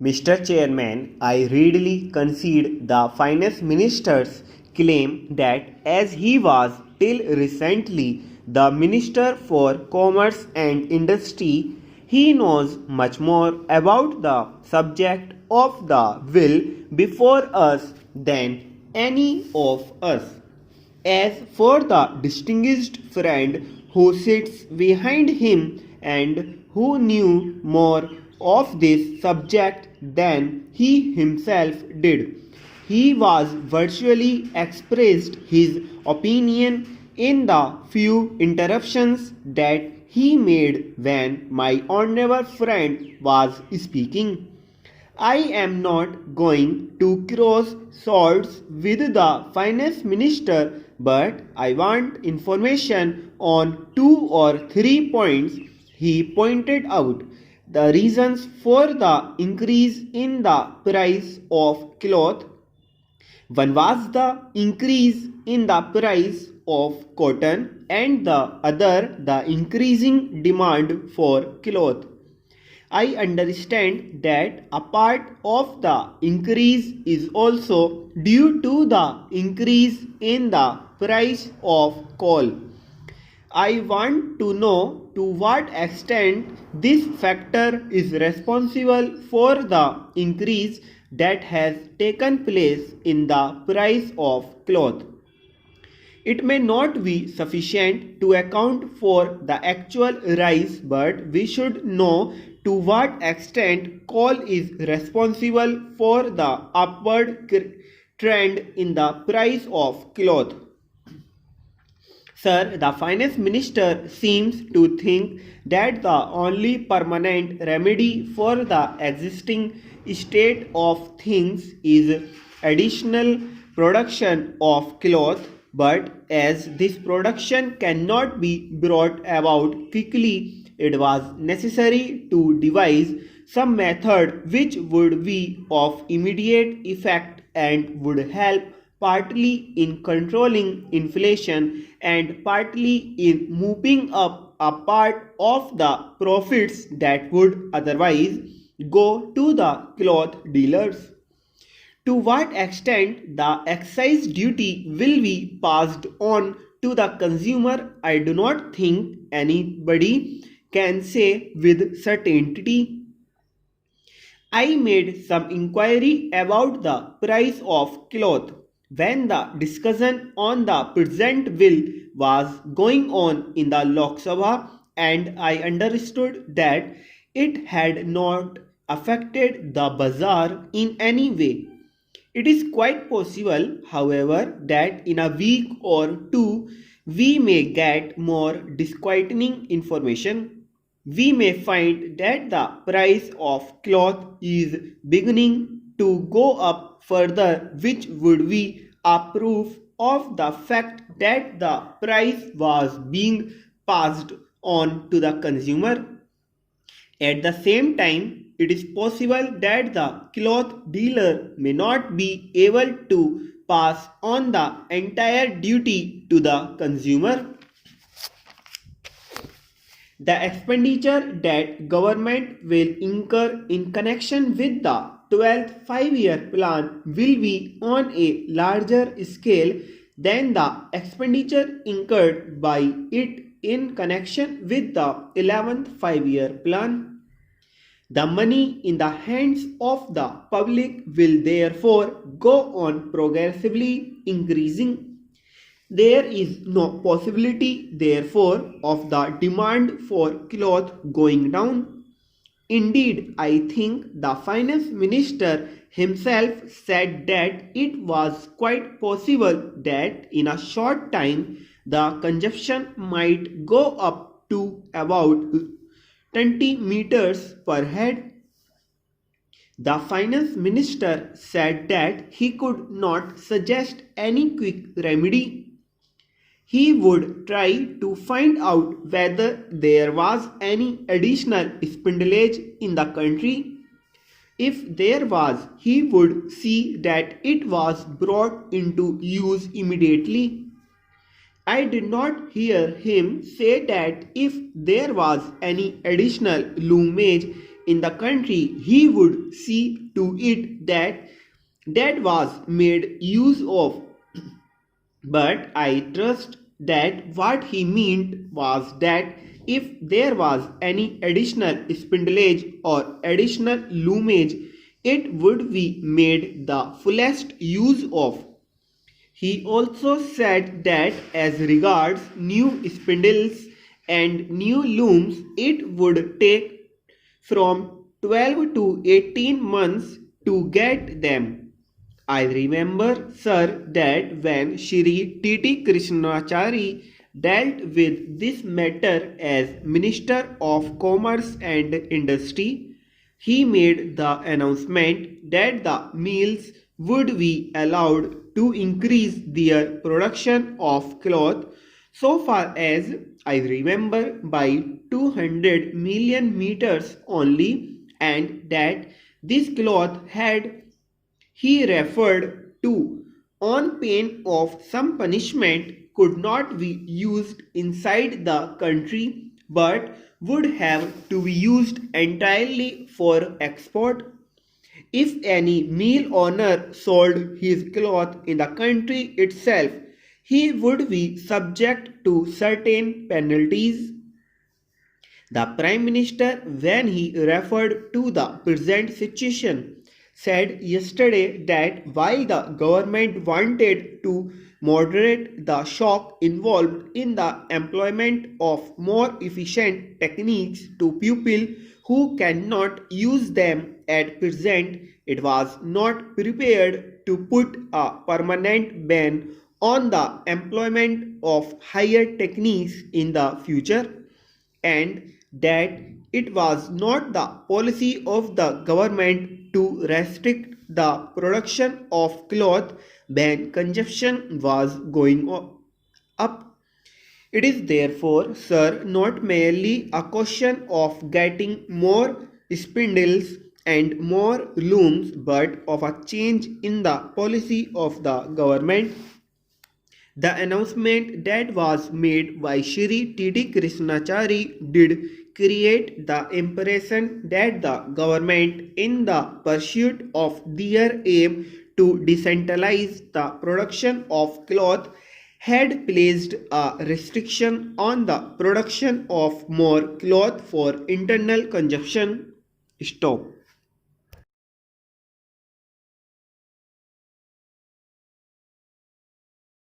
Mr. Chairman, I readily concede the Finance Minister's claim that as he was till recently the Minister for Commerce and Industry, he knows much more about the subject of the bill before us than any of us. As for the distinguished friend who sits behind him and who knew more of this subject than he himself did, he was virtually expressed his opinion in the few interruptions that he made when my honorable friend was speaking. I am not going to cross swords with the finance minister, but I want information on 2 or 3 points he pointed out. The reasons for the increase in the price of cloth. One was the increase in the price of cotton, and the other the increasing demand for cloth. I understand that a part of the increase is also due to the increase in the price of coal. I want to know to what extent this factor is responsible for the increase that has taken place in the price of cloth. It may not be sufficient to account for the actual rise, but we should know to what extent coal is responsible for the upward trend in the price of cloth. Sir, the finance minister seems to think that the only permanent remedy for the existing state of things is additional production of cloth, but as this production cannot be brought about quickly, it was necessary to devise some method which would be of immediate effect and would help partly in controlling inflation and partly in moving up a part of the profits that would otherwise go to the cloth dealers. To what extent the excise duty will be passed on to the consumer, I do not think anybody can say with certainty. I made some inquiry about the price of cloth when the discussion on the present bill was going on in the Lok Sabha, and I understood that it had not affected the bazaar in any way. It is quite possible, however, that in a week or two we may get more disquieting information. We may find that the price of cloth is beginning to go up further, which would be a proof of the fact that the price was being passed on to the consumer. At the same time, it is possible that the cloth dealer may not be able to pass on the entire duty to the consumer. The expenditure that government will incur in connection with the 12th 5-year plan will be on a larger scale than the expenditure incurred by it in connection with the 11th 5-year plan. The money in the hands of the public will therefore go on progressively increasing. There is no possibility, therefore, of the demand for cloth going down. Indeed, I think the finance minister himself said that it was quite possible that in a short time the consumption might go up to about 20 meters per head. The finance minister said that he could not suggest any quick remedy. He would try to find out whether there was any additional spendage in the country. If there was, he would see that it was brought into use immediately. I did not hear him say that if there was any additional loomage in the country, he would see to it that was made use of. But I trust that what he meant was that if there was any additional spindleage or additional loomage, it would be made the fullest use of. He also said that as regards new spindles and new looms, it would take from 12 to 18 months to get them. I remember, sir, that when Shri T.T. Krishnachari dealt with this matter as Minister of Commerce and Industry, he made the announcement that the mills would be allowed to increase their production of cloth so far as I remember by 200 million meters only, and that this cloth had he referred to on pain of some punishment could not be used inside the country but would have to be used entirely for export. If any mill owner sold his cloth in the country itself, he would be subject to certain penalties. The Prime Minister, when he referred to the present situation, said yesterday that while the government wanted to moderate the shock involved in the employment of more efficient techniques to people who cannot use them at present, it was not prepared to put a permanent ban on the employment of higher techniques in the future, and that it was not the policy of the government to restrict the production of cloth when consumption was going up. It is therefore, sir, not merely a question of getting more spindles and more looms, but of a change in the policy of the government. The announcement that was made by Shri T.T. Krishnachari did create the impression that the government, in the pursuit of their aim to decentralize the production of cloth, had placed a restriction on the production of more cloth for internal consumption. Stop.